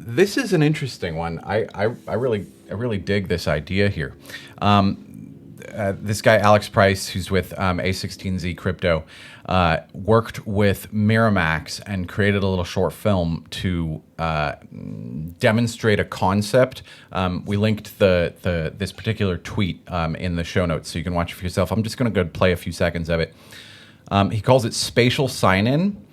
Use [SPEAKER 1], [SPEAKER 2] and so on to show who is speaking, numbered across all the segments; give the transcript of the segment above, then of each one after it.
[SPEAKER 1] this is an interesting one. I really dig this idea here. This guy, Alex Price, who's with A16Z Crypto, worked with Miramax and created a little short film to demonstrate a concept. We linked this particular tweet in the show notes, so you can watch it for yourself. I'm just going to go play a few seconds of it. He calls it Spatial Sign.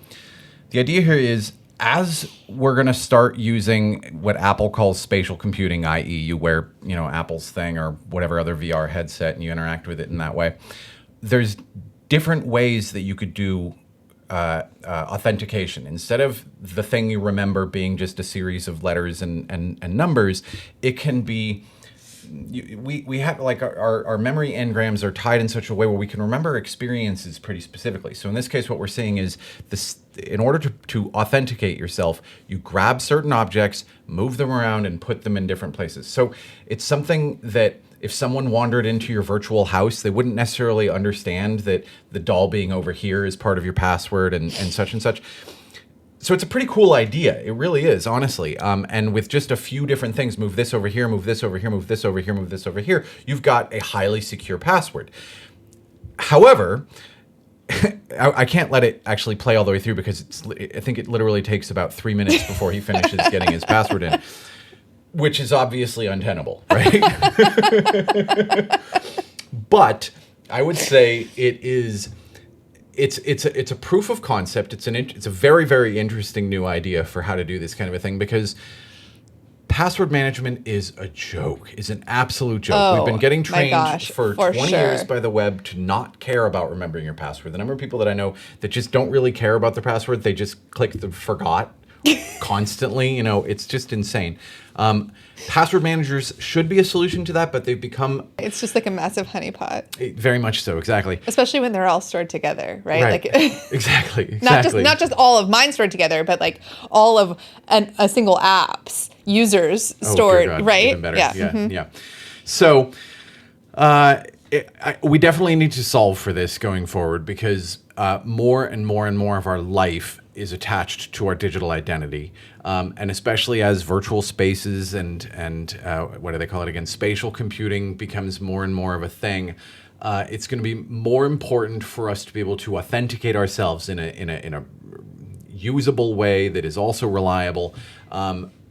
[SPEAKER 1] The idea here is, as we're going to start using what Apple calls spatial computing, i.e. you wear, Apple's thing or whatever other VR headset and you interact with it in that way, there's different ways that you could do authentication. Instead of the thing you remember being just a series of letters and numbers, it can be... We have, like, our memory engrams are tied in such a way where we can remember experiences pretty specifically. So in this case, what we're seeing is this: in order to authenticate yourself, you grab certain objects, move them around, and put them in different places. So it's something that if someone wandered into your virtual house, they wouldn't necessarily understand that the doll being over here is part of your password and such and such. So it's a pretty cool idea. It really is, honestly. And with just a few different things, move this over here, move this over here, move this over here, move this over here, you've got a highly secure password. However, I can't let it actually play all the way through because I think it literally takes about 3 minutes before he finishes getting his password in, which is obviously untenable, right? But I would say it's a proof of concept. It's a very, very interesting new idea for how to do this kind of a thing, because password management is an absolute joke. We've been getting trained for 20 years by the web to not care about remembering your password. The number of people that I know that just don't really care about their password, they just click the forgot constantly. It's just insane. Password managers should be a solution to that, but they've become...
[SPEAKER 2] It's just like a massive honeypot.
[SPEAKER 1] Very much so, exactly.
[SPEAKER 2] Especially when they're all stored together, right?
[SPEAKER 1] Like, exactly.
[SPEAKER 2] Not just all of mine stored together, but like all of a single app's users stored,
[SPEAKER 1] dear God,
[SPEAKER 2] right?
[SPEAKER 1] Even better. Yeah. So we definitely need to solve for this going forward, because more and more and more of our life is attached to our digital identity, and especially as virtual spaces and what do they call it again? Spatial computing becomes more and more of a thing. It's going to be more important for us to be able to authenticate ourselves in a usable way that is also reliable.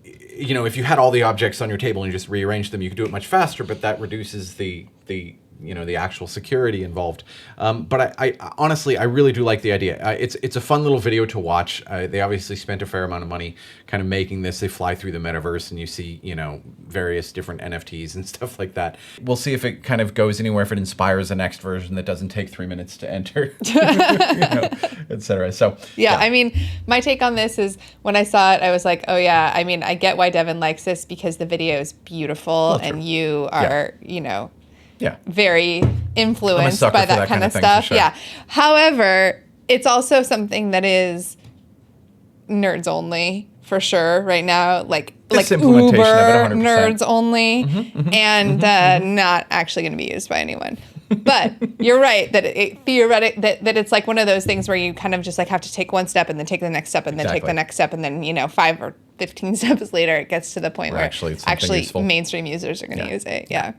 [SPEAKER 1] If you had all the objects on your table and you just rearrange them, you could do it much faster, but that reduces the actual security involved. But I honestly, I really do like the idea. It's a fun little video to watch. They obviously spent a fair amount of money kind of making this. They fly through the metaverse and you see, various different NFTs and stuff like that. We'll see if it kind of goes anywhere, if it inspires the next version that doesn't take 3 minutes to enter, et cetera. So
[SPEAKER 2] yeah, I mean, my take on this is, when I saw it, I was like, oh yeah, I mean, I get why Devin likes this, because the video is beautiful and you are, very influenced by that kind of stuff. Sure. Yeah. However, it's also something that is nerds only for sure right now, like uber nerds only, and not actually going to be used by anyone. But you're right that that it's like one of those things where you kind of just like have to take one step and then take the next step and then take the next step, and then 5 or 15 steps later it gets to the point where actually mainstream users are going to use it. Yeah.